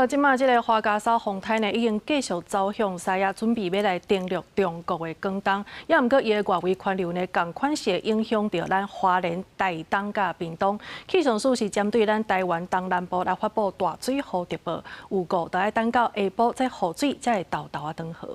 即马即个花甲扫风台呢，已经继续走向西亚，准备要来登陆中国的广东。也毋过，伊的外围环流呢，共款是影响到咱花莲、台东甲屏东。气象署是针对咱台湾东南部来发布大水豪特报，预告大概等到下晡，这雨水才会豆豆转好。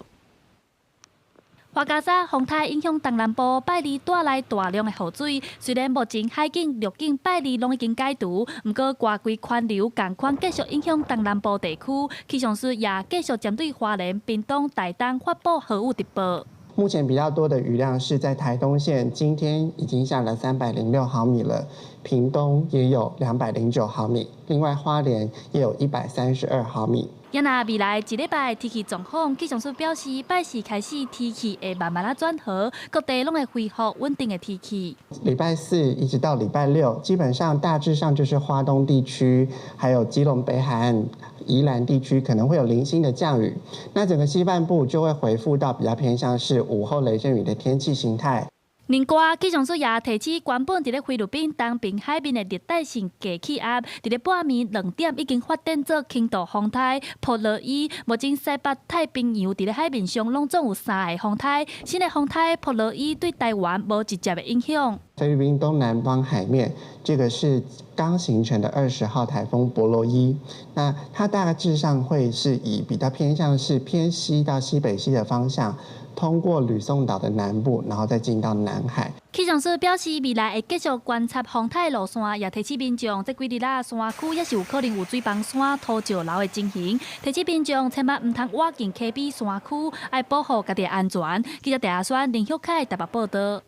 花甲沙风台影响东南部，拜二带来大量的雨水。虽然目前海警、陆警拜二拢已经解除，不过外围环流同款继续影响东南部地区。气象署也继续针对花莲、屏东、台东发布豪雨特报。 目前比较多的雨量是在台东县，今天已经下了306毫米了，屏东也有209毫米，另外花莲也有132毫米。 也若未来一礼拜天气状况，气象署表示，拜四开始天气会慢慢转好，各地拢会恢复稳定的天气。礼拜4一直到礼拜6，基本上大致上就是花东地区，还有基隆北海岸、宜兰地区可能会有零星的降雨。那整个西半部就会恢复到比较偏向是午后雷阵雨的天气形态。 另外，气象署也提醒，原本伫咧菲律宾东边海面的热带性低气压，伫咧半暝2点已经发展做轻度风台普洛伊。目前西北太平洋伫咧海面上拢总有3个风台，新的风台普洛伊对台湾无直接的影响。 菲律宾东南方海面，这个是刚形成的20号台风博洛伊。那它大致上会是以比较偏向是偏西到西北西的方向，通过吕宋岛的南部，然后再进到南海。气象署表示，未来会继续观察风台路线，也提醒民众，这几日山区也是有可能有水崩山、土石流的情形。提醒民众千万唔通挖进溪边山区，要保护家己的安全。记者戴亚轩、林秀凯台北报道。